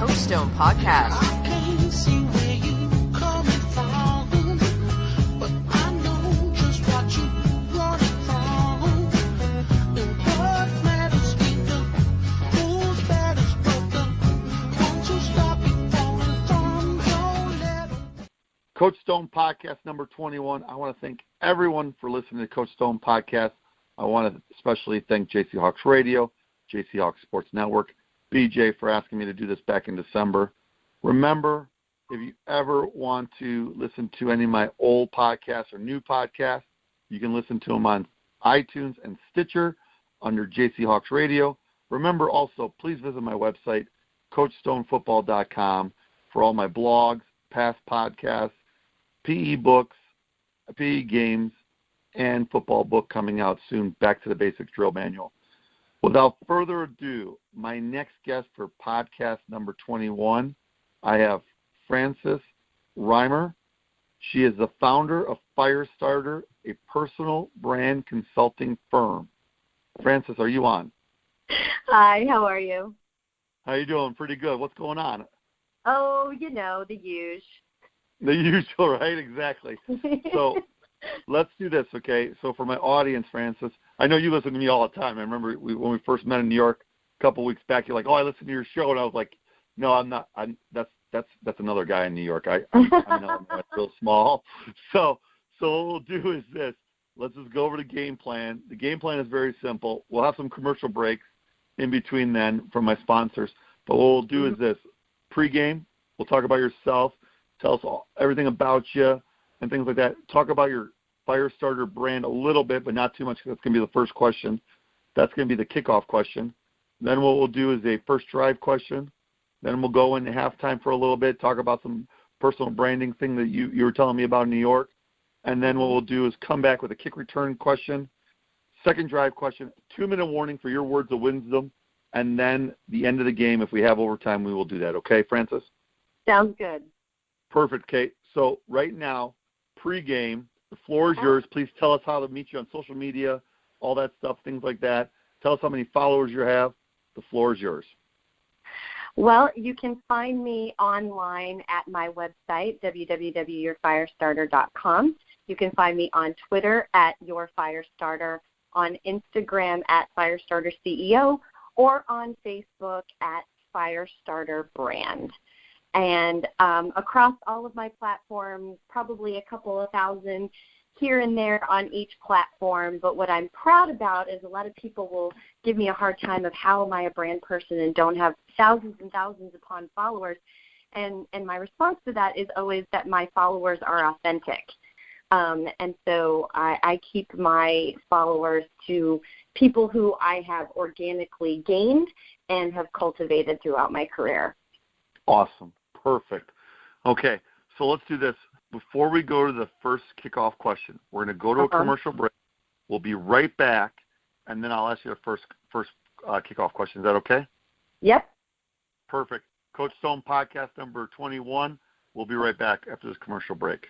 Coach Stone Podcast. I can't see where you coming from, but I know just what you running from. And what matters ain't the who's matters, but the ones who stop you falling from your level. Coach Stone Podcast number 21. I want to thank everyone for listening to Coach Stone Podcast. I want to especially thank JC Hawks Radio, JC Hawks Sports Network, BJ for asking me to do this back in December. Remember, if you ever want to listen to any of my old podcasts or new podcasts, you can listen to them on iTunes and Stitcher under JC Hawks Radio. Remember also, please visit my website, CoachStoneFootball.com, for all my blogs, past podcasts, PE books, PE games, and football book coming out soon, Back to the Basics Drill Manual. Without further ado, my next guest for podcast number 21, I have Frances Reimers. She is the founder of Firestarter, a personal brand consulting firm. Frances, are you on? Hi, how are you? How you doing? Pretty good. What's going on? Oh, you know, the usual. The usual, right? Exactly. So let's do this, okay? So for my audience, Frances, I know you listen to me all the time. I remember when we first met in New York a couple of weeks back, you're like, "Oh, I listen to your show," and I was like, "No, I'm not. That's another guy in New York. I know I'm real small." So what we'll do is this. Let's just go over the game plan. The game plan is very simple. We'll have some commercial breaks in between then from my sponsors. But what we'll do is this. Pre-game, we'll talk about yourself. Tell us everything about you and things like that. Talk about your Firestarter brand a little bit, but not too much. That's going to be the first question. That's going to be the kickoff question. Then what we'll do is a first drive question. Then we'll go into halftime for a little bit, talk about some personal branding thing that you were telling me about in New York. And then what we'll do is come back with a kick return question, second drive question, 2-minute warning for your words of wisdom, and then the end of the game. If we have overtime, we will do that. Okay, Frances? Sounds good. Perfect, Kate. So right now, pre-game, the floor is yours. Please tell us how to meet you on social media, all that stuff, things like that. Tell us how many followers you have. The floor is yours. Well, you can find me online at my website, www.yourfirestarter.com. You can find me on Twitter at YourFirestarter, on Instagram at FirestarterCEO, or on Facebook at Firestarter Brand. And across all of my platforms, probably a couple of thousand here and there on each platform. But what I'm proud about is a lot of people will give me a hard time of how am I a brand person and don't have thousands and thousands upon followers. And my response to that is always that my followers are authentic. And so I keep my followers to people who I have organically gained and have cultivated throughout my career. Awesome. Perfect. Okay, so let's do this. Before we go to the first kickoff question, we're going to go to a commercial break. We'll be right back, and then I'll ask you the first kickoff question. Is that okay? Yep. Perfect. Coach Stone Podcast number 21. We'll be right back after this commercial break.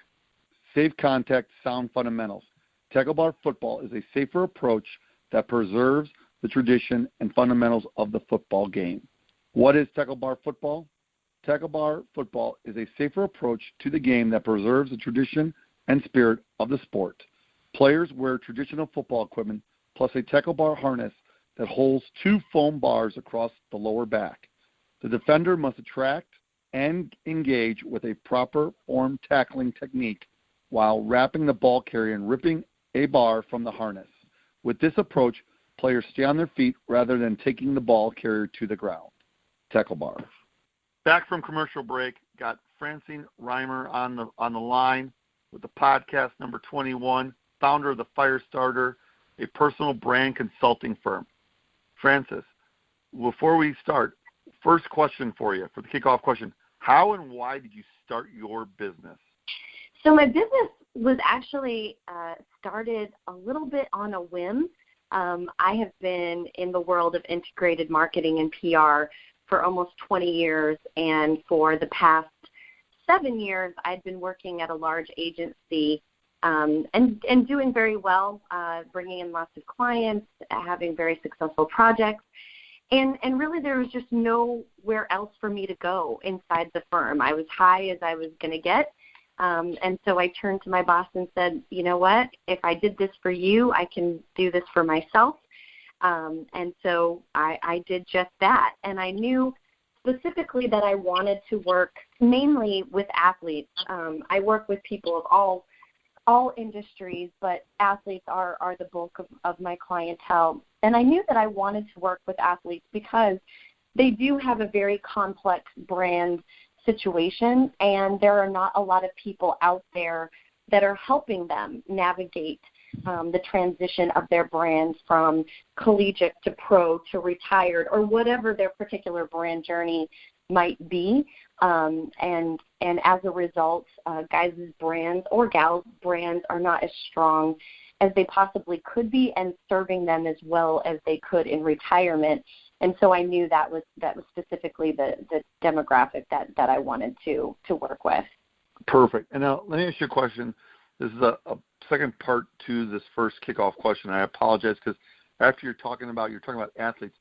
Safe contact, sound fundamentals. Tackle bar football is a safer approach that preserves the tradition and fundamentals of the football game. What is tackle bar football? Tackle bar football is a safer approach to the game that preserves the tradition and spirit of the sport. Players wear traditional football equipment plus a tackle bar harness that holds 2 foam bars across the lower back. The defender must attract and engage with a proper form tackling technique while wrapping the ball carrier and ripping a bar from the harness. With this approach, players stay on their feet rather than taking the ball carrier to the ground. Tackle bar. Back from commercial break, got Frances Reimers on the line with the podcast number 21, founder of the Firestarter, a personal brand consulting firm. Frances, before we start, first question for you, for the kickoff question, how and why did you start your business? So my business was actually started a little bit on a whim. I have been in the world of integrated marketing and PR for almost 20 years, and for the past 7 years, I'd been working at a large agency and doing very well, bringing in lots of clients, having very successful projects. And really there was just nowhere else for me to go inside the firm. I was high as I was going to get. And so I turned to my boss and said, you know what, if I did this for you, I can do this for myself. And so I did just that. And I knew specifically that I wanted to work mainly with athletes. I work with people of all industries, but athletes are the bulk of my clientele. And I knew that I wanted to work with athletes because they do have a very complex brand situation, and there are not a lot of people out there that are helping them navigate the transition of their brand from collegiate to pro to retired or whatever their particular brand journey might be. And as a result, guys' brands or gals' brands are not as strong as they possibly could be and serving them as well as they could in retirement. And so I knew that was specifically the demographic that I wanted to work with. Perfect. And now let me ask you a question. This is a second part to this first kickoff question. I apologize because after you're talking about athletes.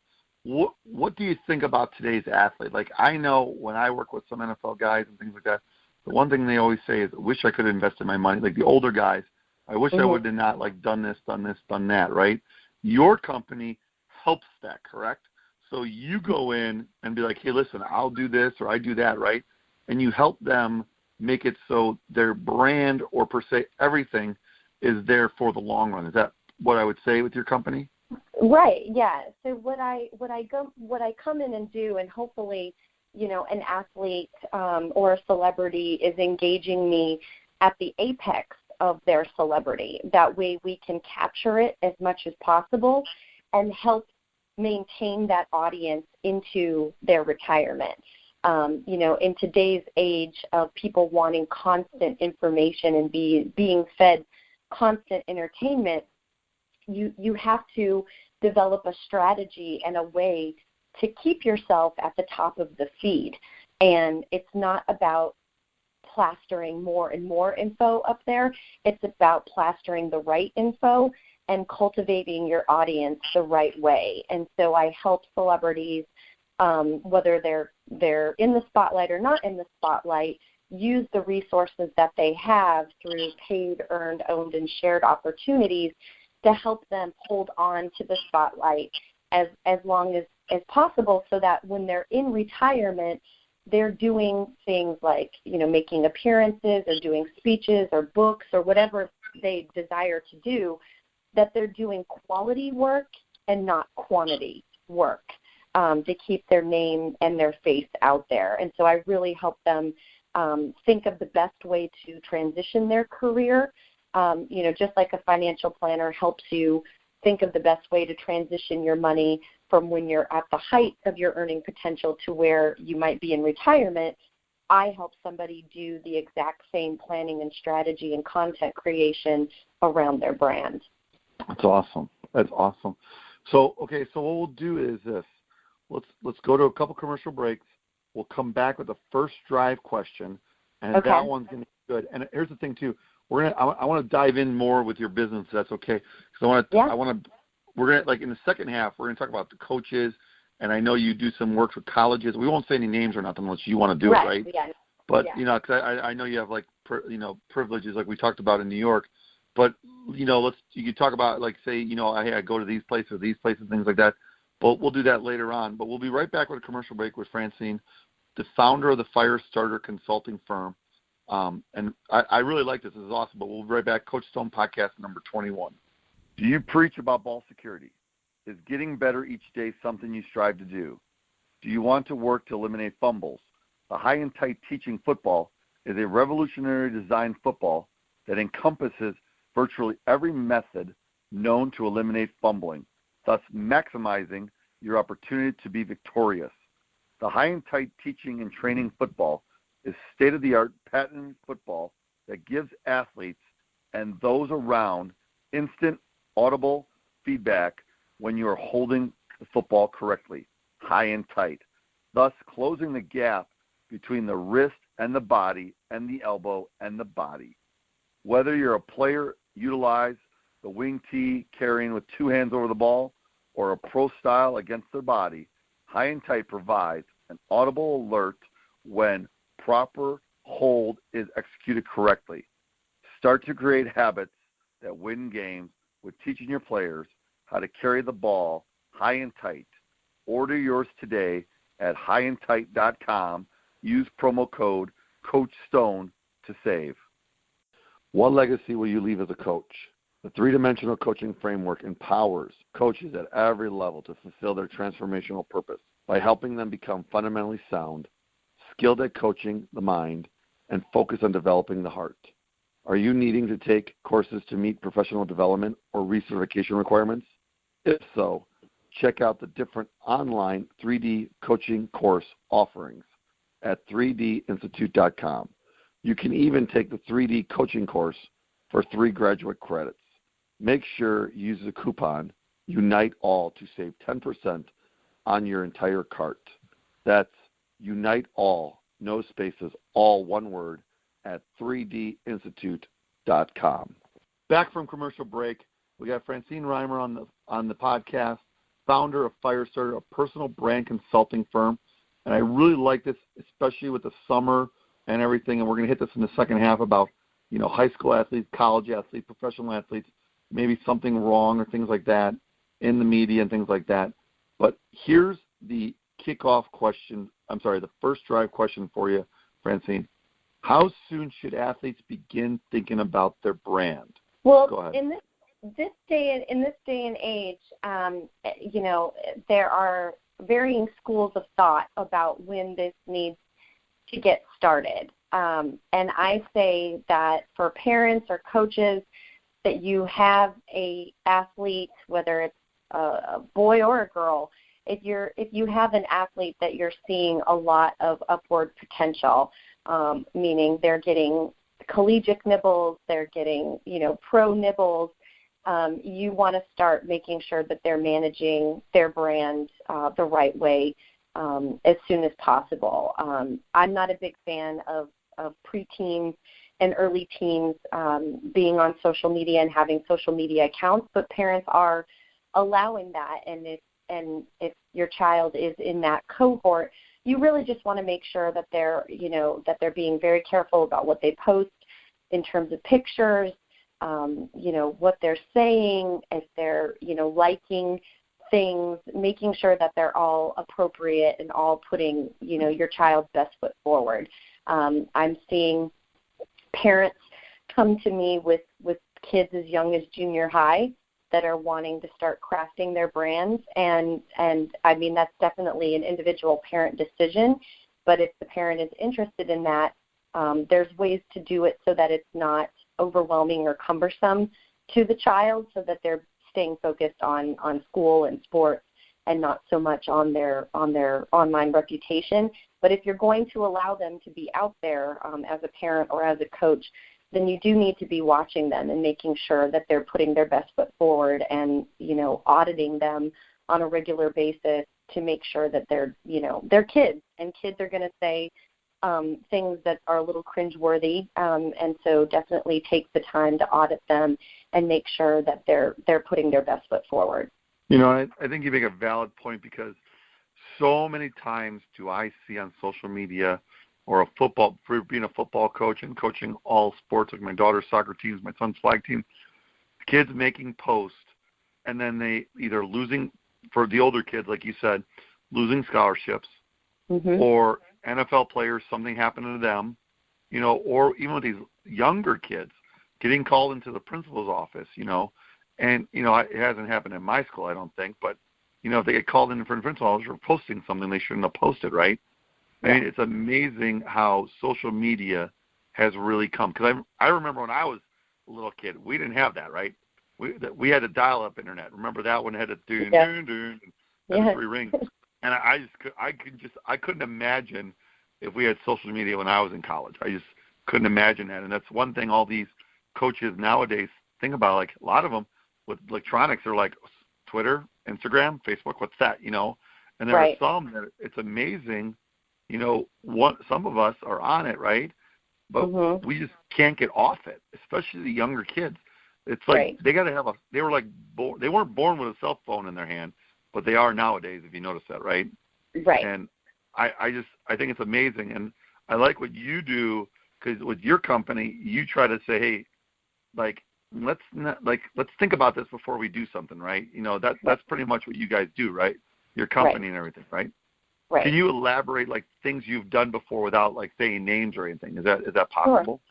What do you think about today's athlete? Like, I know when I work with some NFL guys and things like that, the one thing they always say is, I wish I could have invested my money. Like the older guys, I wish I would have not like done this, done that, right? Your company helps that, correct? So you go in and be like, hey, listen, I'll do this or I do that, right? And you help them make it so their brand or per se everything is there for the long run. Is that what I would say with your company? Right. Yeah. So what I come in and do, and hopefully, an athlete or a celebrity is engaging me at the apex of their celebrity. That way we can capture it as much as possible and help maintain that audience into their retirement. In today's age of people wanting constant information and being fed constant entertainment, you have to develop a strategy and a way to keep yourself at the top of the feed. And it's not about plastering more and more info up there. It's about plastering the right info and cultivating your audience the right way. And so I help celebrities, whether they're in the spotlight or not in the spotlight, use the resources that they have through paid, earned, owned, and shared opportunities to help them hold on to the spotlight as long as possible, so that when they're in retirement, they're doing things like, making appearances or doing speeches or books or whatever they desire to do, that they're doing quality work and not quantity work to keep their name and their face out there. And so I really help them think of the best way to transition their career. Just like a financial planner helps you think of the best way to transition your money from when you're at the height of your earning potential to where you might be in retirement, I help somebody do the exact same planning and strategy and content creation around their brand. That's awesome. So, okay, so what we'll do is this. Let's go to a couple commercial breaks. We'll come back with the first drive question, and that one's going to be good. And here's the thing, too. I want to dive in more with your business, if that's okay. Because we're going to, like in the second half, we're going to talk about the coaches, and I know you do some work with colleges. We won't say any names or nothing unless you want to do it, right? Yeah. But, because I know you have, like, privileges like we talked about in New York. But, you could talk about, like, say, hey, I go to these places, things like that. But we'll do that later on. But we'll be right back with a commercial break with Francine, the founder of the Firestarter consulting firm. And I really like this. This is awesome. But we'll be right back. Coach Stone podcast number 21. Do you preach about ball security? Is getting better each day something you strive to do? Do you want to work to eliminate fumbles? The High and Tight Teaching Football is a revolutionary design football that encompasses virtually every method known to eliminate fumbling, thus maximizing your opportunity to be victorious. The High and Tight Teaching and Training Football is state-of-the-art patented football that gives athletes and those around instant, audible feedback when you are holding the football correctly, high and tight, thus closing the gap between the wrist and the body and the elbow and the body. Whether you're a player, utilize the wing tee carrying with two hands over the ball, or a pro style against their body, High and Tight provides an audible alert when proper hold is executed correctly. Start to create habits that win games with teaching your players how to carry the ball high and tight. Order yours today at highandtight.com. Use promo code CoachStone to save. What legacy will you leave as a coach? The three-dimensional coaching framework empowers coaches at every level to fulfill their transformational purpose by helping them become fundamentally sound, skilled at coaching the mind, and focused on developing the heart. Are you needing to take courses to meet professional development or recertification requirements? If so, check out the different online 3D coaching course offerings at 3dinstitute.com. You can even take the 3D coaching course for 3 graduate credits. Make sure you use the coupon UNITEALL to save 10% on your entire cart. That's UNITEALL, no spaces, all one word, at 3dinstitute.com. Back from commercial break, we got Francine Reimer on the podcast, founder of Firestarter, a personal brand consulting firm. And I really like this, especially with the summer and everything. And we're going to hit this in the second half about, high school athletes, college athletes, professional athletes, maybe something wrong or things like that in the media and things like that. But here's the kickoff question. The first drive question for you, Francine. How soon should athletes begin thinking about their brand? Well, go ahead. in this day and age, there are varying schools of thought about when this needs to get started. And I say that for parents or coaches, that you have a athlete, whether it's a boy or a girl, if you have an athlete that you're seeing a lot of upward potential, meaning they're getting collegiate nibbles, they're getting, pro nibbles, you want to start making sure that they're managing their brand the right way as soon as possible. I'm not a big fan of preteens and early teens being on social media and having social media accounts, but parents are allowing that. And if your child is in that cohort, you really just want to make sure that they're being very careful about what they post in terms of pictures, what they're saying, if they're, liking things, making sure that they're all appropriate and all putting, your child's best foot forward. I'm seeing parents come to me with kids as young as junior high that are wanting to start crafting their brands, and I mean, that's definitely an individual parent decision, but if the parent is interested in that, there's ways to do it so that it's not overwhelming or cumbersome to the child, so that they're staying focused on school and sports and not so much on their online reputation. But if you're going to allow them to be out there as a parent or as a coach, then you do need to be watching them and making sure that they're putting their best foot forward and, auditing them on a regular basis to make sure that they're kids, and kids are going to say things that are a little cringeworthy, and so definitely take the time to audit them and make sure that they're putting their best foot forward. I think you make a valid point, because so many times do I see on social media or being a football coach and coaching all sports, like my daughter's soccer teams, my son's flag team, kids making posts, and then they either losing, for the older kids, like you said, losing scholarships, or NFL players, something happening to them, or even with these younger kids getting called into the principal's office, and, it hasn't happened in my school, I don't think, but, if they get called in for the principal office for posting something they shouldn't have posted, right? I mean, it's amazing how social media has really come. Because I remember when I was a little kid, we didn't have that, right? We had a dial-up internet. Remember that one had a doon, and 3 rings. And I couldn't imagine if we had social media when I was in college. I just couldn't imagine that. And that's one thing all these coaches nowadays think about. Like, a lot of them with electronics are like Twitter, Instagram, Facebook. What's that? And there are some that it's amazing. Some of us are on it, right? But we just can't get off it, especially the younger kids. It's like they got to have they weren't born with a cell phone in their hand, but they are nowadays, if you notice that, right? Right. And I think it's amazing. And I like what you do, because with your company, you try to say, hey, like, let's think about this before we do something, right? That's pretty much what you guys do, right? Your company and everything, right? Right. Can you elaborate, like, things you've done before without, like, saying names or anything? Is that possible?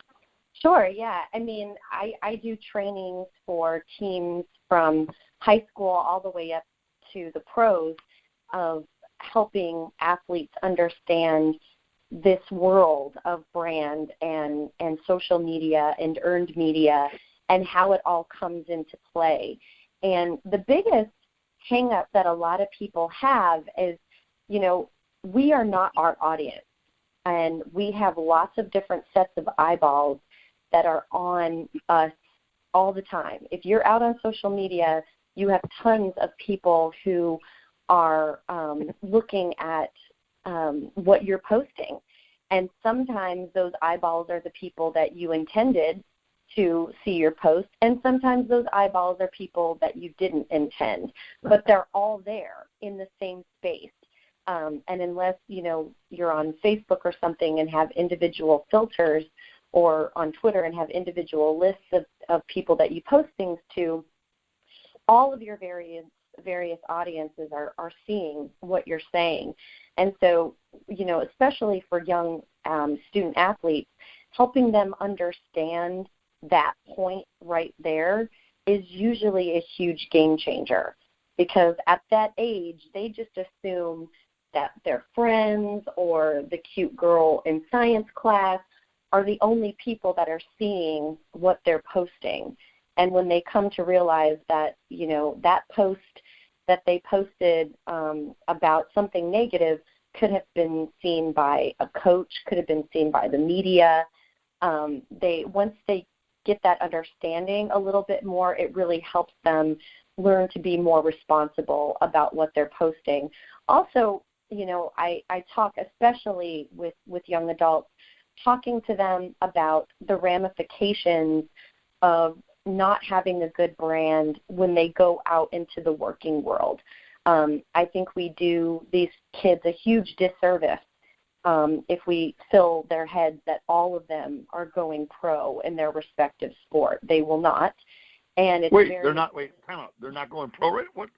Sure, yeah. I mean, I do trainings for teams from high school all the way up to the pros of helping athletes understand this world of brand and social media and earned media and how it all comes into play. And the biggest hang up that a lot of people have is, we are not our audience, and we have lots of different sets of eyeballs that are on us all the time. If you're out on social media, you have tons of people who are looking at what you're posting. And sometimes those eyeballs are the people that you intended to see your post, and sometimes those eyeballs are people that you didn't intend, but they're all there in the same space. And unless, you're on Facebook or something and have individual filters, or on Twitter and have individual lists of people that you post things to, all of your various audiences are seeing what you're saying. And so, especially for young student athletes, helping them understand that point right there is usually a huge game changer, because at that age, they just assume that their friends or the cute girl in science class are the only people that are seeing what they're posting. And when they come to realize that, that post that they posted about something negative could have been seen by a coach, could have been seen by the media, once they get that understanding a little bit more, it really helps them learn to be more responsible about what they're posting. Also, I talk especially with young adults, talking to them about the ramifications of not having a good brand when they go out into the working world. I think we do these kids a huge disservice if we fill their heads that all of them are going pro in their respective sport. They will not. And it's they're not. Wait, time out. They're not going pro, right? What?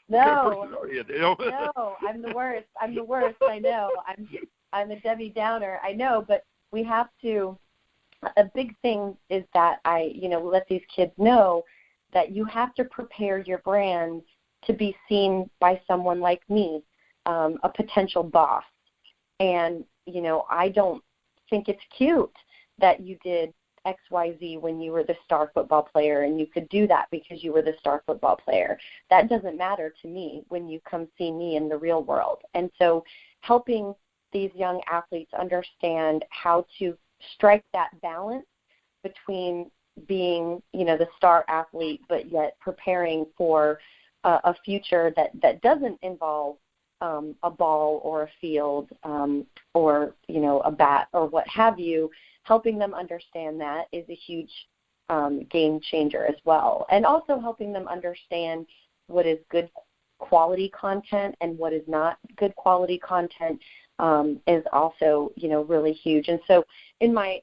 No, kind of person are you? No, I'm the worst. I know. I'm a Debbie Downer. I know, but we have to. A big thing is that I let these kids know that you have to prepare your brand to be seen by someone like me, a potential boss. And I don't think it's cute that you did XYZ when you were the star football player, and you could do that because you were the star football player. That doesn't matter to me when you come see me in the real world. And so helping these young athletes understand how to strike that balance between being, the star athlete, but yet preparing for a future that doesn't involve a ball or a field or, a bat or what have you. Helping them understand that is a huge game changer as well. And also helping them understand what is good quality content and what is not good quality content is also, really huge. And so in my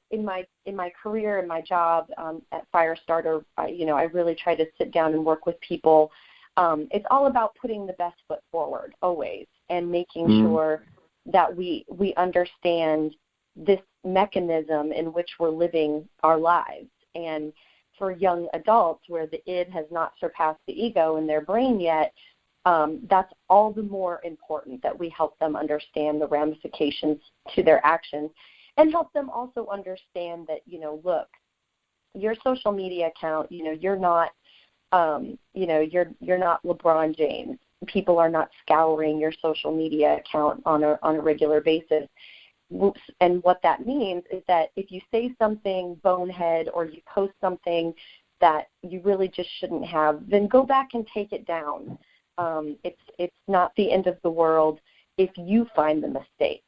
career, in my job at Firestarter, I really try to sit down and work with people. It's all about putting the best foot forward always, and making sure that we understand this mechanism in which we're living our lives. And for young adults where the id has not surpassed the ego in their brain yet, that's all the more important that we help them understand the ramifications to their actions, and help them also understand that, look, your social media account, you're not, you're not LeBron James. People are not scouring your social media account on a regular basis. And what that means is that if you say something bonehead or you post something that you really just shouldn't have, then go back and take it down. It's not the end of the world if you find the mistake.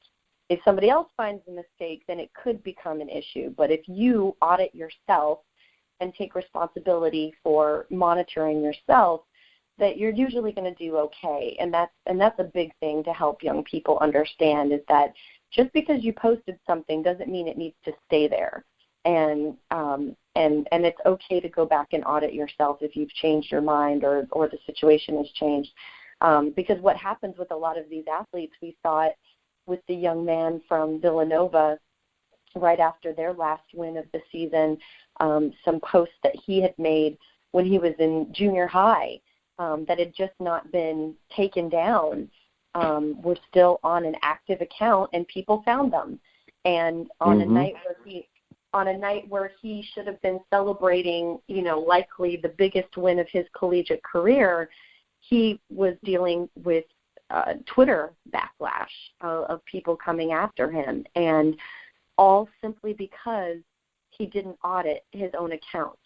If somebody else finds the mistake, then it could become an issue. But if you audit yourself and take responsibility for monitoring yourself, that you're usually going to do okay. And that's a big thing to help young people understand, is that just because you posted something doesn't mean it needs to stay there. And it's okay to go back and audit yourself if you've changed your mind or the situation has changed. Because what happens with a lot of these athletes, we saw it with the young man from Villanova right after their last win of the season, some posts that he had made when he was in junior high that had just not been taken down, were still on an active account, and people found them. And on a night where he should have been celebrating, likely the biggest win of his collegiate career, he was dealing with Twitter backlash of people coming after him, and all simply because he didn't audit his own accounts,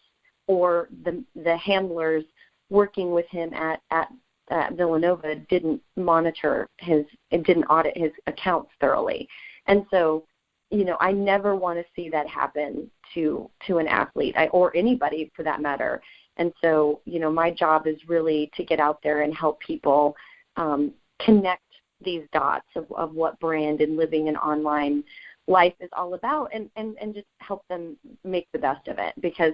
or the handlers working with him at Villanova didn't audit his accounts thoroughly. And so, I never want to see that happen to an athlete or anybody for that matter. And so, my job is really to get out there and help people connect these dots of what brand and living an online life is all about, and just help them make the best of it, because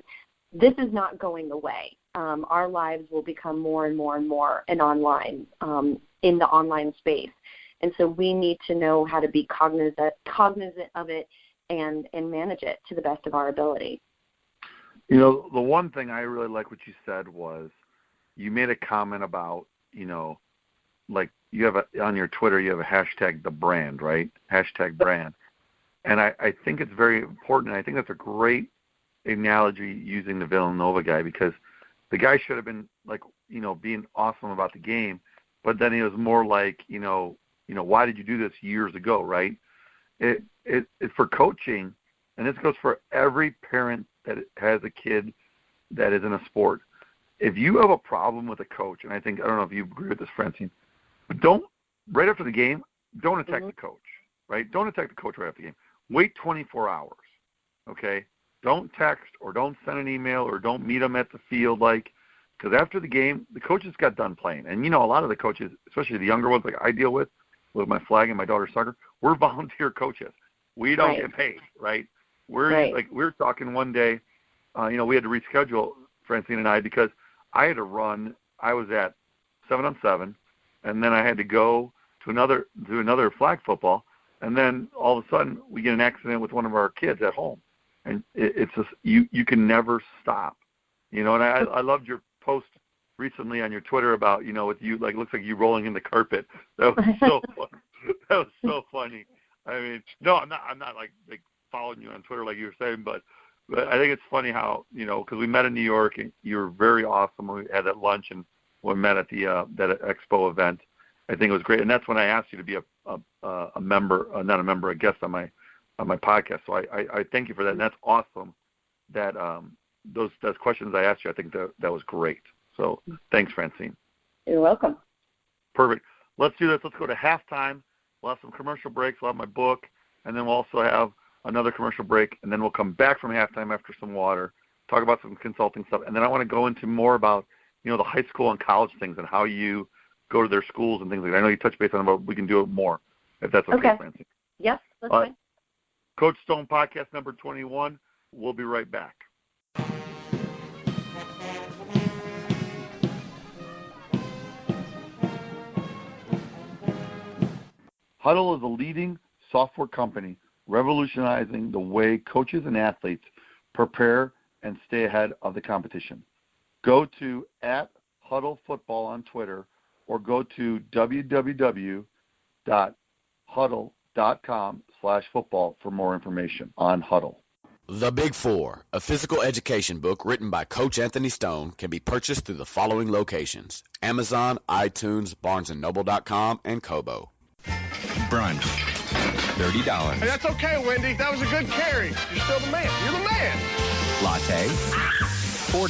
this is not going away. Our lives will become more and more and more in the online space. And so we need to know how to be cognizant of it and manage it to the best of our ability. The one thing I really like what you said was you made a comment about, like you have on your Twitter, you have a hashtag the brand, right? Hashtag brand. And I think it's very important. I think that's a great analogy using the Villanova guy, because the guy should have been like, being awesome about the game, but then he was more like, why did you do this years ago, right? It for coaching, and this goes for every parent that has a kid that is in a sport. If you have a problem with a coach, and I don't know if you agree with this, Francine, but right after the game, don't attack the coach, right? Don't attack the coach right after the game. Wait 24 hours, okay? Don't text or don't send an email or don't meet them at the field, because after the game, the coaches got done playing. And, a lot of the coaches, especially the younger ones like I deal with my flag and my daughter's soccer, we're volunteer coaches. We don't get paid, right? We're talking one day, we had to reschedule, Francine and I, because I had to run. I was at 7-on-7, and then I had to go to another flag football, and then all of a sudden we get an accident with one of our kids at home. And it's just you can never stop, And I loved your post recently on your Twitter about with you, it looks like you rolling in the carpet. That was so funny. That was so funny. I mean, no, I'm not like following you on Twitter like you were saying, but I think it's funny how because we met in New York and you were very awesome. We had that lunch and we met at the that expo event. I think it was great, and that's when I asked you to be a member, not a member, a guest on my podcast. So I thank you for that, and that's awesome. That those questions I asked you, I think that was great. So thanks, Francine. You're welcome. Perfect. Let's do this. Let's go to halftime. We'll have some commercial breaks. We'll have my book, and then we'll also have another commercial break, and then we'll come back from halftime after some water, talk about some consulting stuff, and then I want to go into more about the high school and college things and how you go to their schools and things like that. I know you touched base on it, but we can do it more if that's okay. Francine. Yes, that's fine. Coach Stone podcast number 21. We'll be right back. Huddle is a leading software company revolutionizing the way coaches and athletes prepare and stay ahead of the competition. Go to @HuddleFootball on Twitter or go to www.huddle.com/football for more information on Huddle. The Big Four, a physical education book written by Coach Anthony Stone, can be purchased through the following locations: Amazon, iTunes, BarnesandNoble.com, and Kobo. Brunch, $30. Hey, that's okay, Wendy. That was a good carry. You're still the man. You're the man. Latte, $4.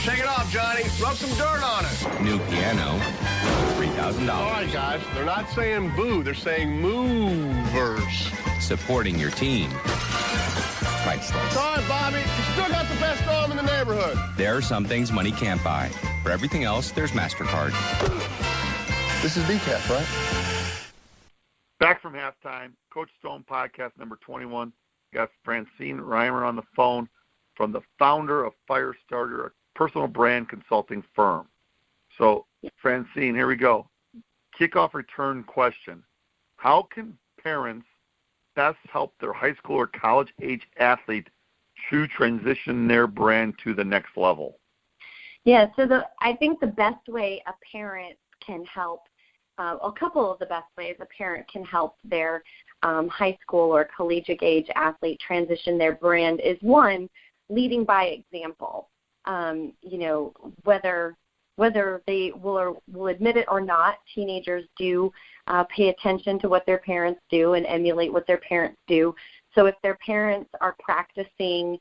Shake it off, Johnny. Rub some dirt on it. New piano, $3,000. All right, guys. They're not saying boo. They're saying movers. Supporting your team, priceless. Sorry, Bobby. You still got the best arm in the neighborhood. There are some things money can't buy. For everything else, there's MasterCard. This is BCAP, right? Back from halftime, Coach Stone podcast number 21. Got Francine Reimer on the phone from the founder of Firestarter, a personal brand consulting firm. So, Francine, here we go. Kickoff return question. How can parents best help their high school or college-age athlete to transition their brand to the next level? Yeah, so I think the best way a parent can help, a couple of the best ways a parent can help their high school or collegiate age athlete transition their brand is, one, leading by example. Whether they will admit it or not, teenagers do pay attention to what their parents do and emulate what their parents do. So if their parents are practicing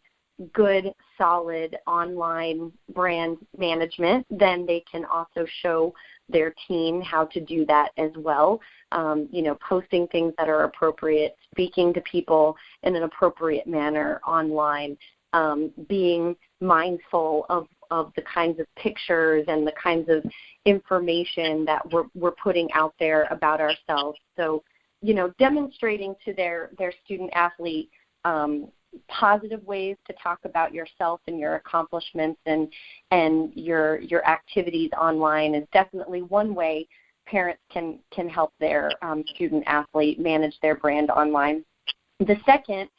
good, solid online brand management, then they can also show their teen how to do that as well. Posting things that are appropriate, speaking to people in an appropriate manner online, being mindful of the kinds of pictures and the kinds of information that we're putting out there about ourselves. So, demonstrating to their student athlete positive ways to talk about yourself and your accomplishments and your activities online is definitely one way parents can help their student athlete manage their brand online. The second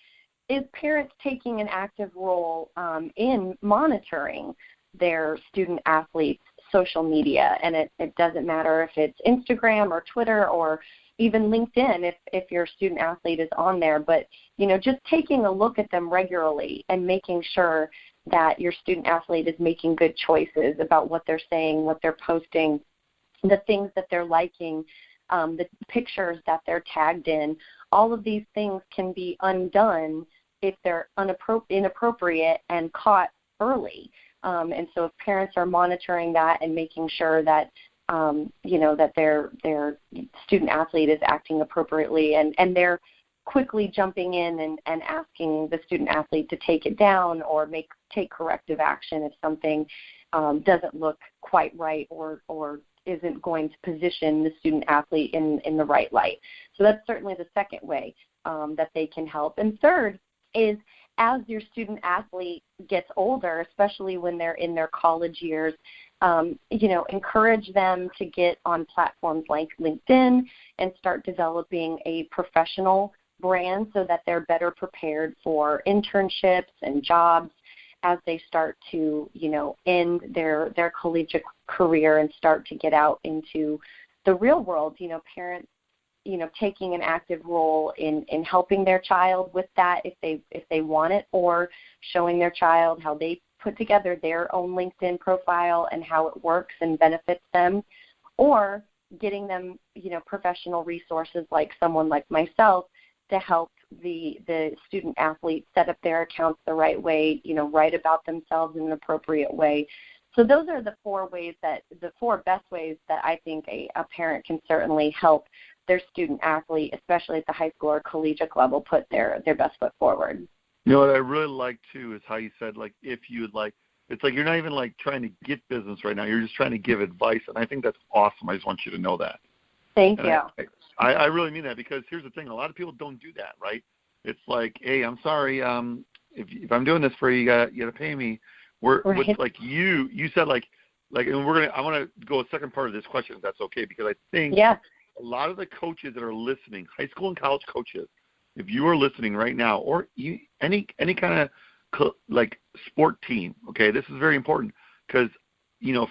is parents taking an active role in monitoring their student athletes' social media. And it doesn't matter if it's Instagram or Twitter or even LinkedIn if your student athlete is on there. But, just taking a look at them regularly and making sure that your student athlete is making good choices about what they're saying, what they're posting, the things that they're liking, the pictures that they're tagged in. All of these things can be undone if they're inappropriate and caught early. And so if parents are monitoring that and making sure that, that their student athlete is acting appropriately and they're quickly jumping in and asking the student athlete to take it down or take corrective action if something doesn't look quite right or isn't going to position the student athlete in the right light. So that's certainly the second way that they can help. And third is, as your student athlete gets older, especially when they're in their college years, encourage them to get on platforms like LinkedIn and start developing a professional brand so that they're better prepared for internships and jobs as they start to, end their collegiate career and start to get out into the real world. Parents, taking an active role in helping their child with that if they want it, or showing their child how they put together their own LinkedIn profile and how it works and benefits them, or getting them, professional resources like someone like myself to help the student athlete set up their accounts the right way, write about themselves in an appropriate way. So those are the four best ways that I think a parent can certainly help their student athlete, especially at the high school or collegiate level, put their best foot forward. What I really like, too, is how you said, if you would like, it's like you're not even, trying to get business right now. You're just trying to give advice, and I think that's awesome. I just want you to know that. Thank you. I really mean that, because here's the thing. A lot of people don't do that, right? It's like, hey, I'm sorry. If I'm doing this for you, you got to pay me. You said, and I want to go a second part of this question, if that's okay, because I think a lot of the coaches that are listening, high school and college coaches, if you are listening right now, or any kind of sport team, okay, this is very important, because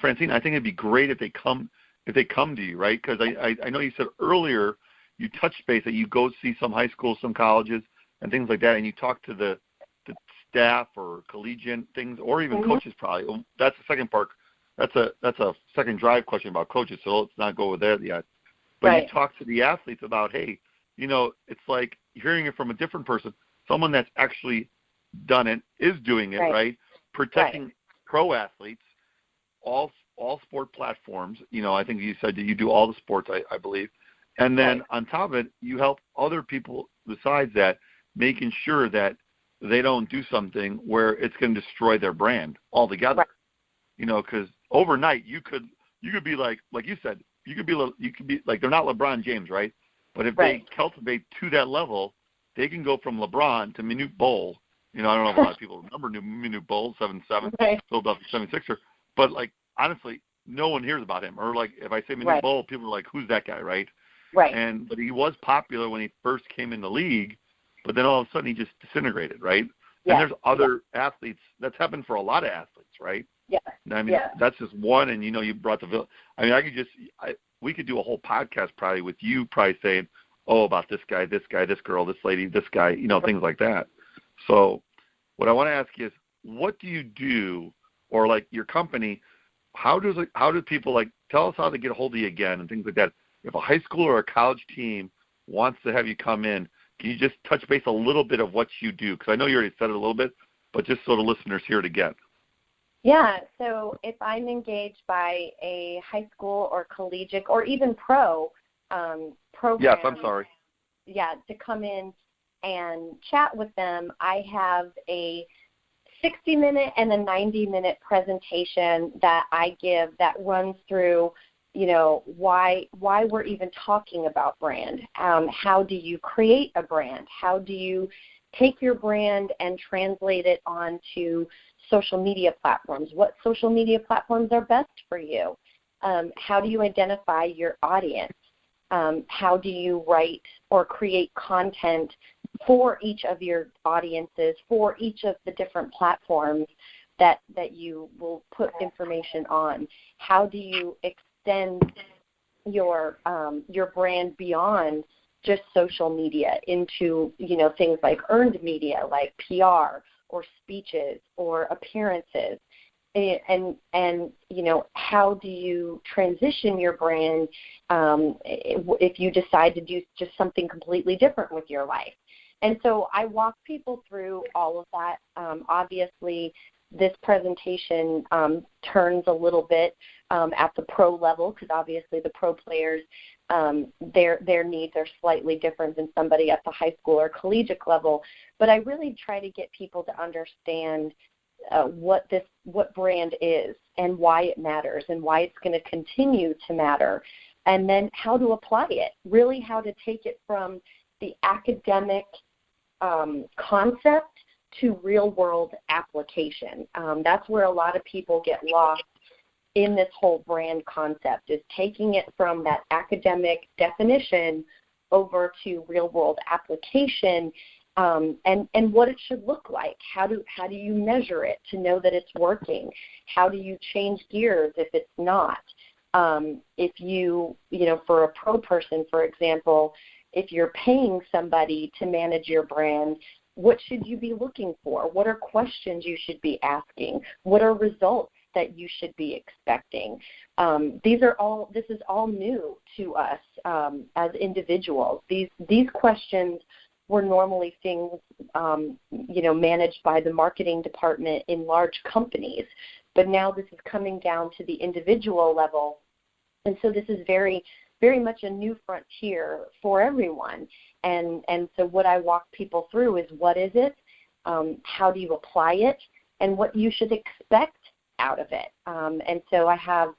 Francine, I think it'd be great if they come to you, right? Because I know you said earlier you touched base that you go see some high schools, some colleges, and things like that, and you talk to the staff or collegiate things, or even coaches probably. Well, that's the second part. That's a second drive question about coaches, so let's not go over there yet. But you talk to the athletes about, hey, it's like hearing it from a different person, someone that's actually done it, is doing it, right? Protecting pro athletes, all sport platforms. I think you said that you do all the sports, I believe. And then on top of it, you help other people besides that, making sure that they don't do something where it's going to destroy their brand altogether. Right. You know, because overnight you could be like you said, you could be like, they're not LeBron James, right? But if they cultivate to that level, they can go from LeBron to Manute Bol. You know, I don't know if a lot of people remember Manute Bol, 7'7", Philadelphia 76er. But, like, honestly, no one hears about him. Or, like, if I say Manute Bol, people are like, who's that guy, right? Right. But he was popular when he first came in the league, but then all of a sudden he just disintegrated, right? Yeah. And there's other athletes. That's happened for a lot of athletes, right? Yeah. I mean, that's just one, and, you know, you brought I mean, we could do a whole podcast probably with you probably saying, oh, about this guy, this girl, this lady, this guy, you know, things like that. So what I want to ask you is, what do you do, or, like, your company, how do people, like, tell us how to get a hold of you again and things like that. If a high school or a college team wants to have you come in, can you just touch base a little bit of what you do? Because I know you already said it a little bit, but just so the listeners hear it again. Yeah, so if I'm engaged by a high school or collegiate or even pro program, yes, I'm sorry. Yeah, to come in and chat with them, I have a 60-minute and a 90-minute presentation that I give that runs through, you know, why we're even talking about brand. How do you create a brand? How do you take your brand and translate it onto social media platforms? What social media platforms are best for you? How do you identify your audience? How do you write or create content for each of your audiences, for each of the different platforms that you will put information on? How do you extend your brand beyond just social media into, you know, things like earned media, like PR or speeches or appearances? And you know, how do you transition your brand if you decide to do just something completely different with your life? And so I walk people through all of that. Obviously, this presentation turns a little bit at the pro level, because obviously the pro players, their needs are slightly different than somebody at the high school or collegiate level. But I really try to get people to understand what brand is and why it matters and why it's going to continue to matter, and then how to apply it, really how to take it from the academic concept to real-world application. That's where a lot of people get lost in this whole brand concept, is taking it from that academic definition over to real-world application, and what it should look like. How do you measure it to know that it's working? How do you change gears if it's not? If you know, for a pro person, for example, if you're paying somebody to manage your brand, what should you be looking for? What are questions you should be asking? What are results that you should be expecting? This is all new to us as individuals. These questions were normally things, you know, managed by the marketing department in large companies, but now this is coming down to the individual level, and so this is very, very much a new frontier for everyone. And so what I walk people through is, what is it, how do you apply it, and what you should expect out of it. And so I have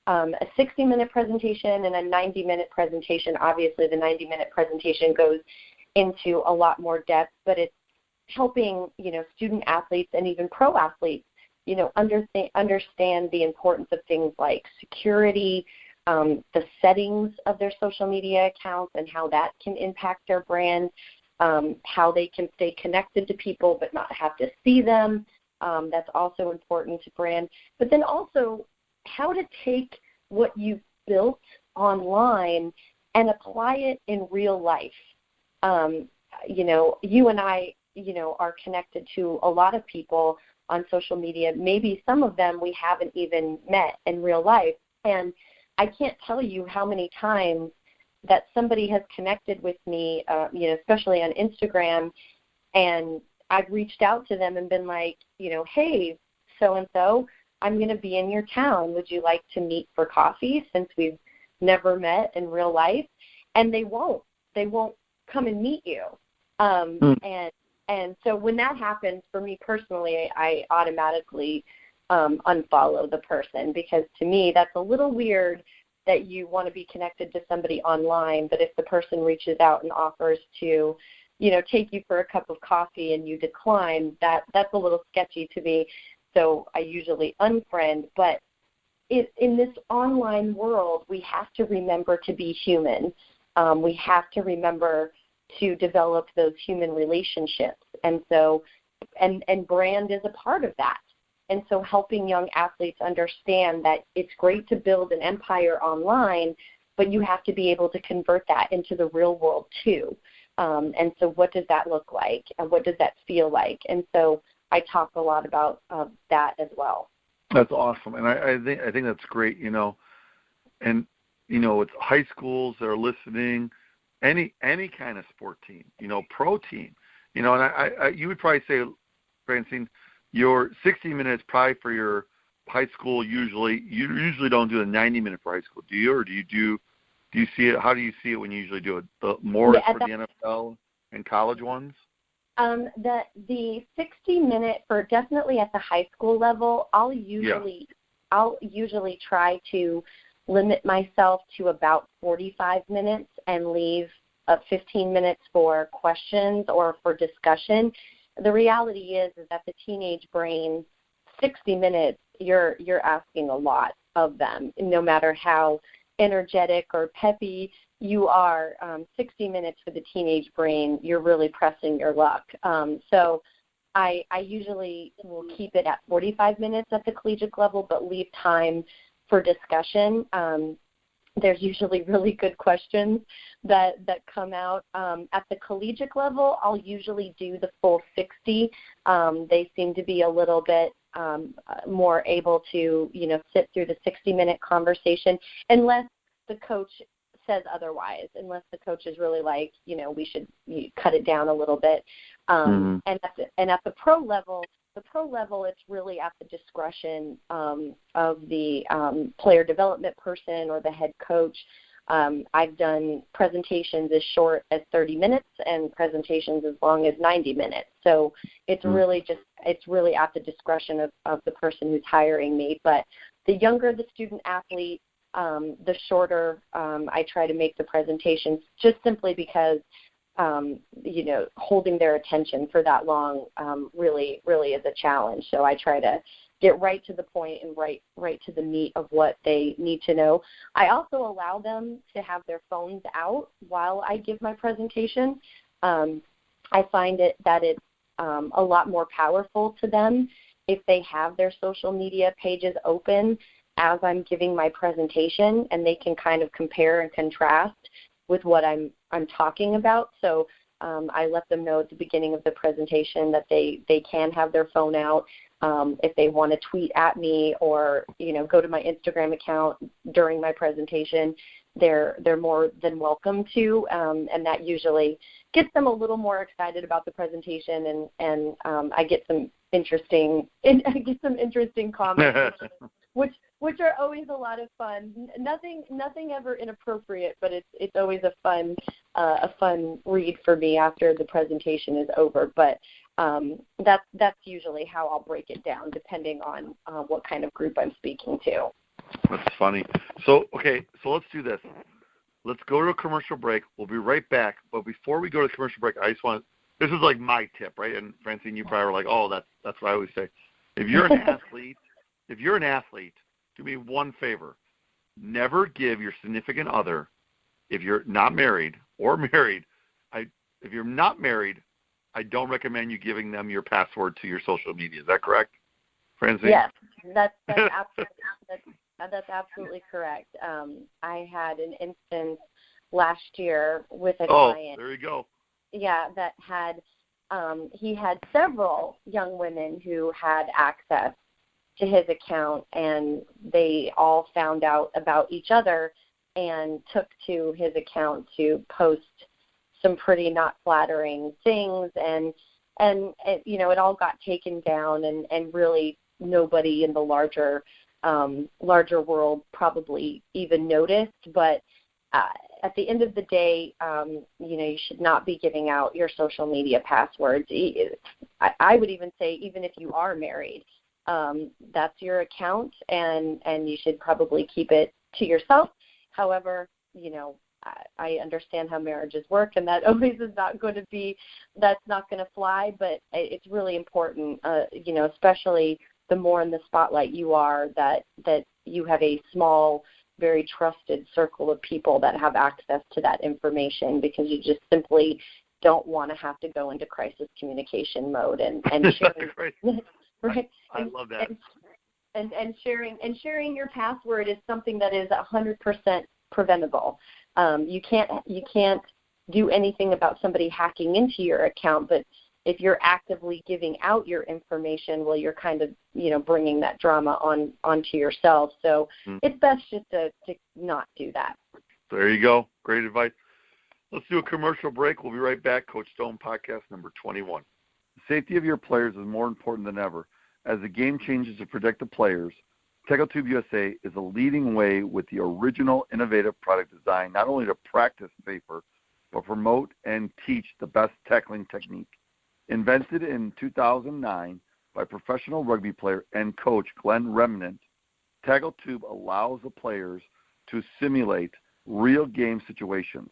a 60-minute presentation and a 90-minute presentation. Obviously, the 90-minute presentation goes into a lot more depth, but it's helping, you know, student athletes and even pro athletes, you know, understand the importance of things like security, the settings of their social media accounts and how that can impact their brand, how they can stay connected to people but not have to see them. That's also important to brand. But then also how to take what you've built online and apply it in real life. You know, you and I, you know, are connected to a lot of people on social media. Maybe some of them we haven't even met in real life. And I can't tell you how many times that somebody has connected with me, you know, especially on Instagram, and I've reached out to them and been like, you know, hey, so-and-so, I'm going to be in your town. Would you like to meet for coffee, since we've never met in real life? And they won't come and meet you. And And so when that happens, for me personally, I automatically unfollow the person, because to me that's a little weird that you want to be connected to somebody online, but if the person reaches out and offers to, take you for a cup of coffee and you decline, that's a little sketchy to me. So I usually unfriend. But in this online world, we have to remember to be human. We have to remember to develop those human relationships. And so, and brand is a part of that. And so helping young athletes understand that it's great to build an empire online, but you have to be able to convert that into the real world too. And so what does that look like? And what does that feel like? And so I talk a lot about that as well. That's awesome. And I think that's great, and, it's high schools that are listening, any kind of sport team, pro team, and I you would probably say, Francine, your 60 minutes probably for your high school you usually don't do a 90-minute for high school, do you? Or do you see it? How do you see it when you usually do it? The more for the NFL and college ones? The 60-minute for definitely at the high school level, I'll usually try to limit myself to about 45 minutes and leave 15 minutes for questions or for discussion. The reality is that the teenage brain, 60 minutes, you're asking a lot of them. No matter how energetic or peppy you are, 60 minutes for the teenage brain, you're really pressing your luck. So I usually will keep it at 45 minutes at the collegiate level, but leave time for discussion. There's usually really good questions that come out. At the collegiate level, I'll usually do the full 60. They seem to be a little bit more able to, sit through the 60-minute conversation, unless the coach says otherwise, unless the coach is really like, we should cut it down a little bit. And at the pro level, it's really at the discretion of the player development person or the head coach. I've done presentations as short as 30 minutes and presentations as long as 90 minutes. So it's really at the discretion of the person who's hiring me. But the younger the student athlete, the shorter I try to make the presentations, just simply because holding their attention for that long really is a challenge. So I try to get right to the point and right to the meat of what they need to know. I also allow them to have their phones out while I give my presentation. I find that it's a lot more powerful to them if they have their social media pages open as I'm giving my presentation, and they can kind of compare and contrast with what I'm talking about. So I let them know at the beginning of the presentation that they can have their phone out. If they want to tweet at me or go to my Instagram account during my presentation, they're more than welcome to, and that usually gets them a little more excited about the presentation, and I get some interesting comments, which are always a lot of fun. Nothing ever inappropriate, but it's always a fun read for me after the presentation is over. But that's usually how I'll break it down, depending on what kind of group I'm speaking to. That's funny. So let's do this. Let's go to a commercial break. We'll be right back. But before we go to commercial break, I just want – this is like my tip, right? And Francine, you probably were like, oh, that's what I always say. If you're an athlete, do me one favor. Never give your significant other, if you're not married or married, if you're not married, I don't recommend you giving them your password to your social media. Is that correct, Francine? Yes, that's absolutely correct. I had an instance last year with a client. Oh, there you go. Yeah, that had he had several young women who had access to his account, and they all found out about each other and took to his account to post some pretty not flattering things, and it all got taken down, and really nobody in the larger world probably even noticed. But at the end of the day, you should not be giving out your social media passwords. I would even say, even if you are married, that's your account, and you should probably keep it to yourself. However, I understand how marriages work, and that always is not going to be, that's not going to fly, but it's really important, especially the more in the spotlight you are, that you have a small, very trusted circle of people that have access to that information, because you just simply don't want to have to go into crisis communication mode and sharing. Right. I love that. And sharing your password is something that is 100% preventable. You can't do anything about somebody hacking into your account, but if you're actively giving out your information, well, you're kind of, bringing that drama onto yourself. So it's best just to not do that. There you go. Great advice. Let's do a commercial break. We'll be right back. Coach Stone podcast number 21. The safety of your players is more important than ever. As the game changes to protect the players, TackleTube USA is a leading way with the original innovative product design, not only to practice safer, but promote and teach the best tackling technique. Invented in 2009 by professional rugby player and coach Glenn Remnant, TackleTube allows the players to simulate real game situations,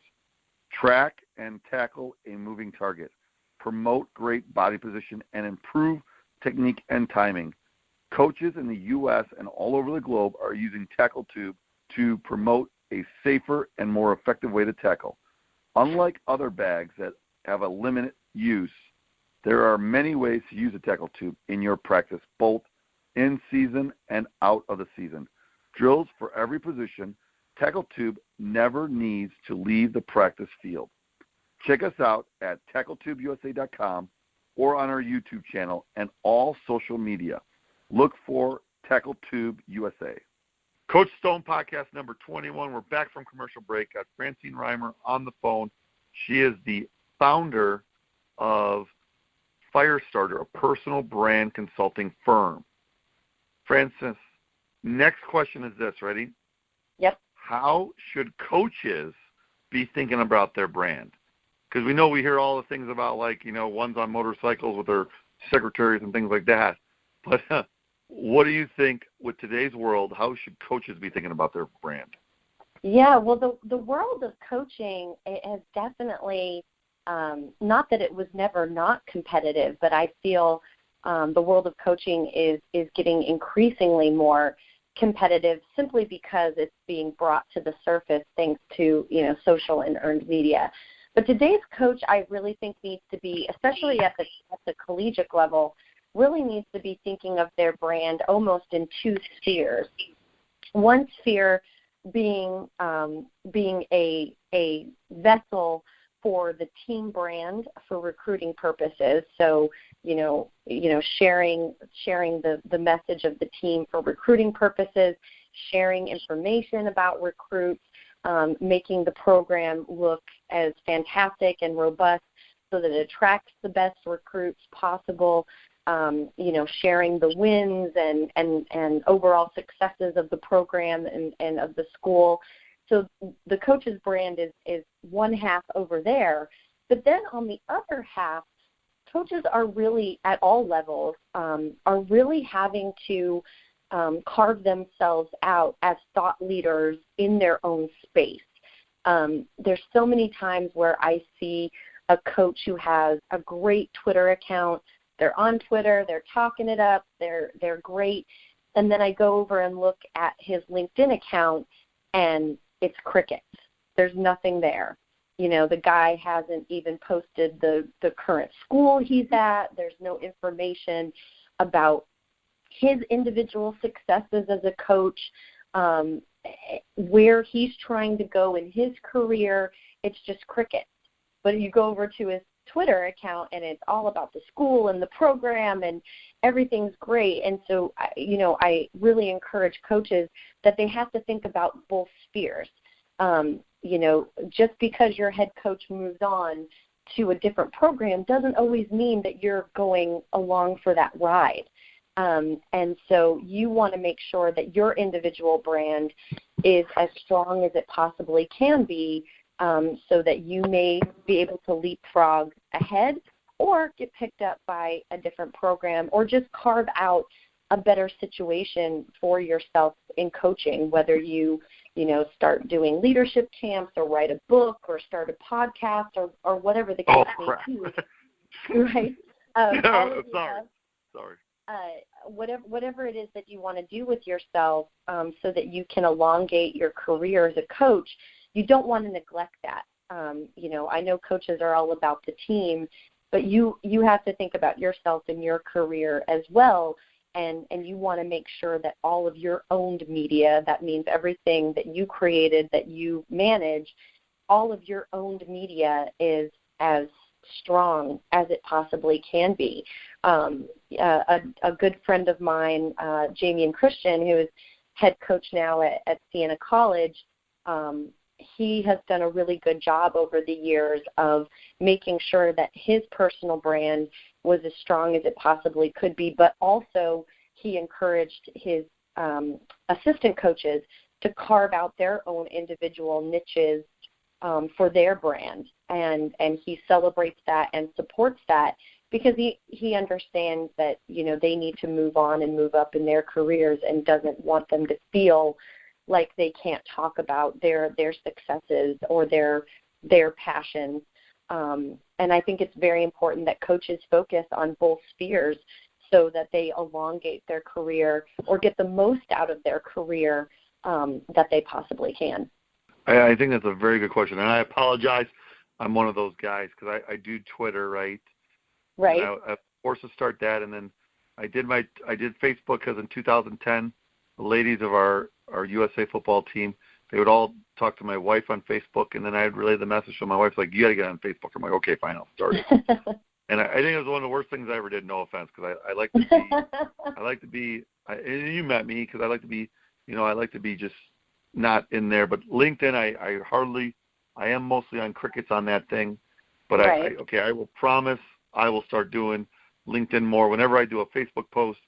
track and tackle a moving target, promote great body position, and improve technique and timing. Coaches in the U.S. and all over the globe are using TackleTube to promote a safer and more effective way to tackle. Unlike other bags that have a limited use, there are many ways to use a TackleTube in your practice, both in season and out of the season. Drills for every position. TackleTube never needs to leave the practice field. Check us out at TackleTubeUSA.com or on our YouTube channel and all social media. Look for TackleTube USA. Coach Stone podcast number 21. We're back from commercial break. Got Francine Reimer on the phone. She is the founder of Firestarter, a personal brand consulting firm. Francis, next question is this. Ready? Yep. How should coaches be thinking about their brand? Because we hear all the things about, ones on motorcycles with their secretaries and things like that. But what do you think with today's world, how should coaches be thinking about their brand? Yeah, well, the world of coaching has definitely, not that it was never not competitive, but I feel the world of coaching is getting increasingly more competitive simply because it's being brought to the surface thanks to, social and earned media. But today's coach, I really think, needs to be, especially at the collegiate level, really needs to be thinking of their brand almost in two spheres. One sphere being a vessel for the team brand for recruiting purposes. So, sharing the message of the team for recruiting purposes, sharing information about recruits, making the program look as fantastic and robust so that it attracts the best recruits possible, sharing the wins and overall successes of the program and of the school. So the coach's brand is one half over there. But then on the other half, coaches are really, at all levels, are really having to carve themselves out as thought leaders in their own space. There's so many times where I see a coach who has a great Twitter account. They're on Twitter, they're talking it up, they're great. And then I go over and look at his LinkedIn account, and it's crickets. There's nothing there. The guy hasn't even posted the current school he's at. There's no information about his individual successes as a coach, where he's trying to go in his career. It's just crickets. But you go over to his Twitter account, and it's all about the school and the program, and everything's great. And so, I really encourage coaches that they have to think about both spheres. Just because your head coach moves on to a different program doesn't always mean that you're going along for that ride. And so you want to make sure that your individual brand is as strong as it possibly can be, so that you may be able to leapfrog ahead or get picked up by a different program, or just carve out a better situation for yourself in coaching, whether you start doing leadership camps or write a book or start a podcast or whatever the case may be. Right? Sorry. Whatever it is that you want to do with yourself, so that you can elongate your career as a coach, you don't want to neglect that. I know coaches are all about the team, but you have to think about yourself and your career as well, and you want to make sure that all of your owned media, that means everything that you created, that you manage, all of your owned media is as strong as it possibly can be. A good friend of mine, Jamie and Christian, who is head coach now at Siena College, he has done a really good job over the years of making sure that his personal brand was as strong as it possibly could be, but also he encouraged his assistant coaches to carve out their own individual niches for their brand, and he celebrates that and supports that, because he understands that they need to move on and move up in their careers, and doesn't want them to feel like they can't talk about their successes or their passions. And I think it's very important that coaches focus on both spheres so that they elongate their career or get the most out of their career that they possibly can. I think that's a very good question, and I apologize. I'm one of those guys because I do Twitter, right? Right. And I was forced to start that, and then I did Facebook, because in 2010, the ladies of our USA football team, they would all talk to my wife on Facebook, and then I'd relay the message to my wife's like, you got to get on Facebook. I'm like, okay, fine, I'll start it. And I think it was one of the worst things I ever did. No offense, because I like to be, and you met me, because I like to be just not in there. But LinkedIn, I am mostly on crickets on that thing. But right. I will promise I will start doing LinkedIn more. Whenever I do a Facebook post,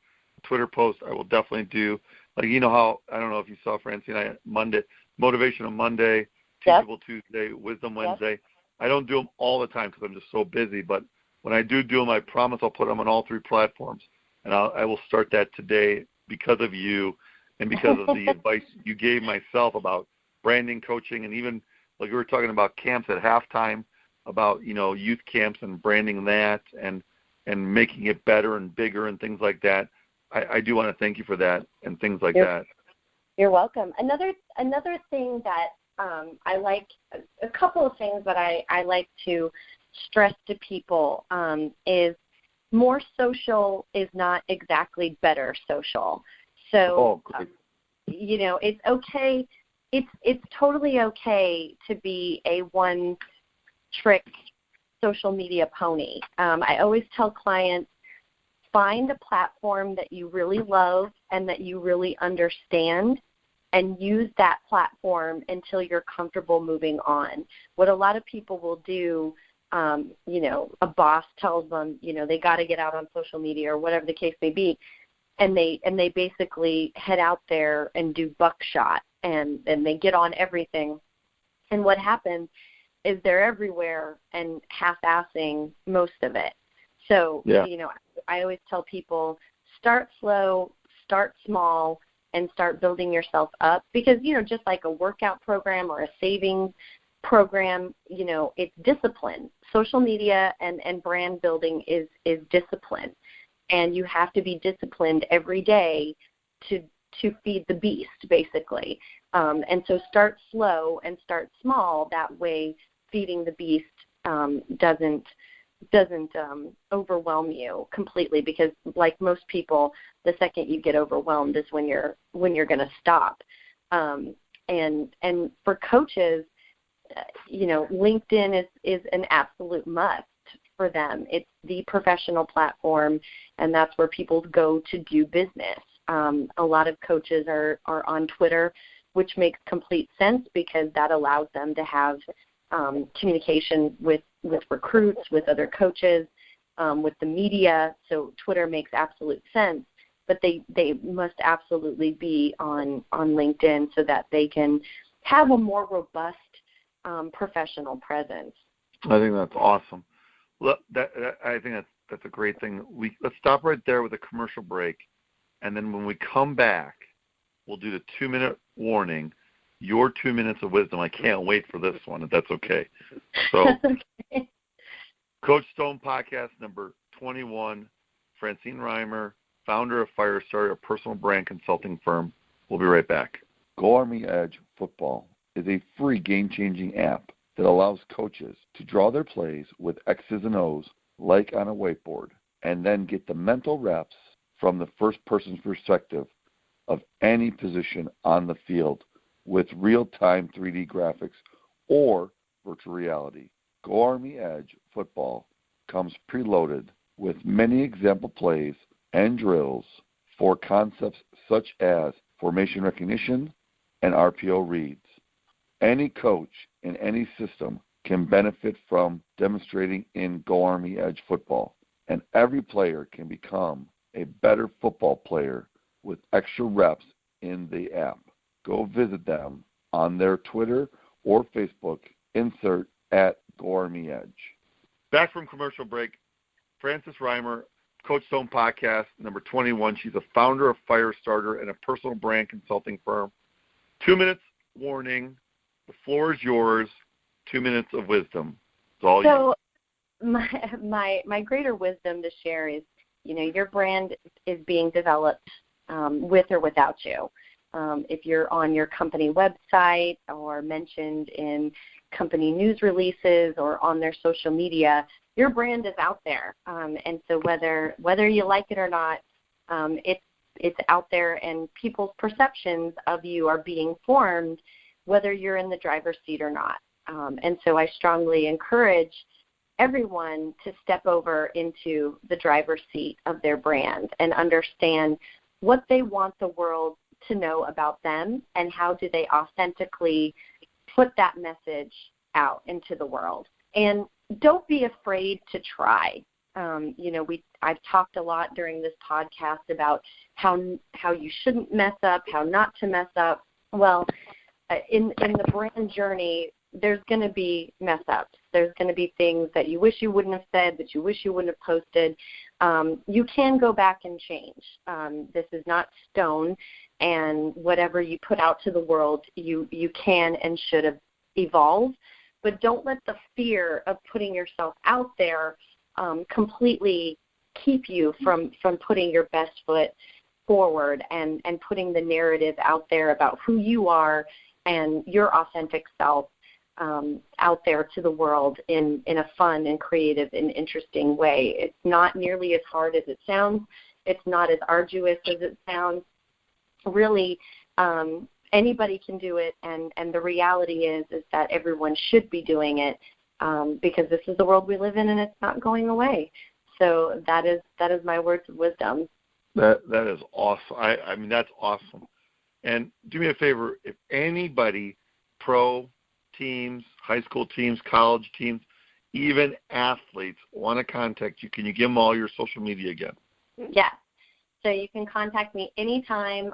Twitter post, I will definitely do, like, how, I don't know if you saw Francine, Monday, Motivational Monday, Teachable Tuesday, Wisdom Wednesday. I don't do them all the time because I'm just so busy, but when I do them, I promise I'll put them on all three platforms, and I will start that today because of you and because of the advice you gave myself about branding, coaching, and even like we were talking about camps at halftime, about youth camps and branding that and making it better and bigger and things like that. I do want to thank you for that and things like that. You're welcome. Another thing that I like, a couple of things that I like to stress to people is more social is not exactly better social. So, it's okay. It's totally okay to be a one-trick social media pony. I always tell clients, find a platform that you really love and that you really understand, and use that platform until you're comfortable moving on. What a lot of people will do, a boss tells them, they got to get out on social media or whatever the case may be, and they basically head out there and do buckshot, and they get on everything. And what happens is they're everywhere and half-assing most of it. So, I always tell people, start slow, start small, and start building yourself up, because, just like a workout program or a savings program, it's discipline. Social media and brand building is discipline, and you have to be disciplined every day to feed the beast, basically. And so start slow and start small. That way feeding the beast doesn't overwhelm you completely, because like most people, the second you get overwhelmed is when you're going to stop. And for coaches, LinkedIn is an absolute must for them. It's the professional platform, and that's where people go to do business. A lot of coaches are on Twitter, which makes complete sense because that allows them to have communication with recruits, with other coaches, with the media. So Twitter makes absolute sense. but they must absolutely be on LinkedIn so that they can have a more robust professional presence. I think that's awesome. Look, I think that's a great thing. Let's stop right there with a commercial break, and then when we come back, we'll do the 2-minute warning, your 2 minutes of wisdom. I can't wait for this one, if that's okay. So, Okay. Coach Stone Podcast number 21, Francine Reimer, founder of Firestarter, a personal brand consulting firm. We'll be right back. Go Army Edge Football is a free game-changing app that allows coaches to draw their plays with X's and O's like on a whiteboard, and then get the mental reps from the first person's perspective of any position on the field with real-time 3D graphics or virtual reality. Go Army Edge Football comes preloaded with many example plays and drills for concepts such as formation recognition and RPO reads. Any coach in any system can benefit from demonstrating in Go Army Edge Football, and every player can become a better football player with extra reps in the app. Go visit them on their Twitter or Facebook, insert at Go Army Edge. Back from commercial break, Frances Reimer, Coach Stone Podcast, number 21. She's a founder of Firestarter and a personal brand consulting firm. 2 minutes warning. The floor is yours. 2 minutes of wisdom. It's all you. So my greater wisdom to share is, your brand is being developed with or without you. If you're on your company website or mentioned in company news releases or on their social media, your brand is out there. And so whether you like it or not, it's out there, and people's perceptions of you are being formed whether you're in the driver's seat or not. And so I strongly encourage everyone to step over into the driver's seat of their brand and understand what they want the world to know about them and how do they authentically put that message out into the world. And don't be afraid to try. I've talked a lot during this podcast about how you shouldn't mess up, how not to mess up. Well, in the brand journey, there's going to be mess ups. There's going to be things that you wish you wouldn't have said, that you wish you wouldn't have posted. You can go back and change. This is not stone, and whatever you put out to the world, you can and should have evolved. But don't let the fear of putting yourself out there completely keep you from putting your best foot forward and putting the narrative out there about who you are and your authentic self out there to the world in a fun and creative and interesting way. It's not nearly as hard as it sounds. It's not as arduous as it sounds. Really, anybody can do it, and the reality is that everyone should be doing it because this is the world we live in, and it's not going away. So that is my words of wisdom. That is awesome. I mean, that's awesome. And do me a favor, if anybody, pro teams, high school teams, college teams, even athletes want to contact you, can you give them all your social media again? Yes. So you can contact me anytime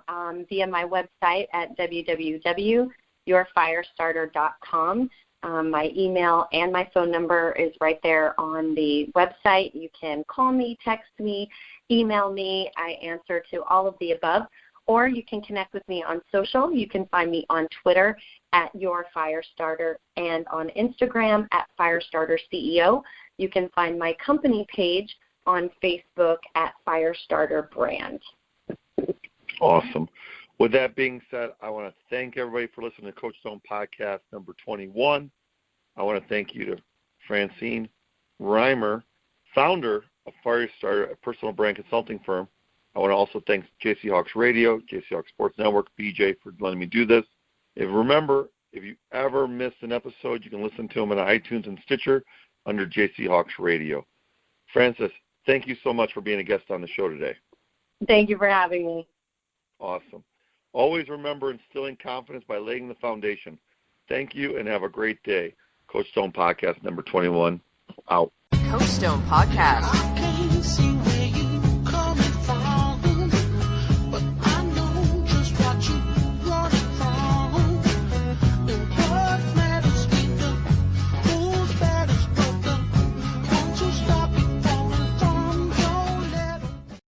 via my website at www.yourfirestarter.com. My email and my phone number is right there on the website. You can call me, text me, email me. I answer to all of the above. Or you can connect with me on social. You can find me on Twitter at YourFirestarter and on Instagram at FirestarterCEO. You can find my company page on Facebook at Firestarter Brand. Awesome. With that being said, I want to thank everybody for listening to Coach Stone Podcast number 21. I want to thank you to Francine Reimer, founder of Firestarter, a personal brand consulting firm. I want to also thank JC Hawks Radio, JC Hawks Sports Network, BJ, for letting me do this. Remember, if you ever miss an episode, you can listen to them on iTunes and Stitcher under JC Hawks Radio. Frances, thank you so much for being a guest on the show today. Thank you for having me. Awesome. Always remember instilling confidence by laying the foundation. Thank you and have a great day. Coach Stone Podcast number 21, out. Coach Stone Podcast.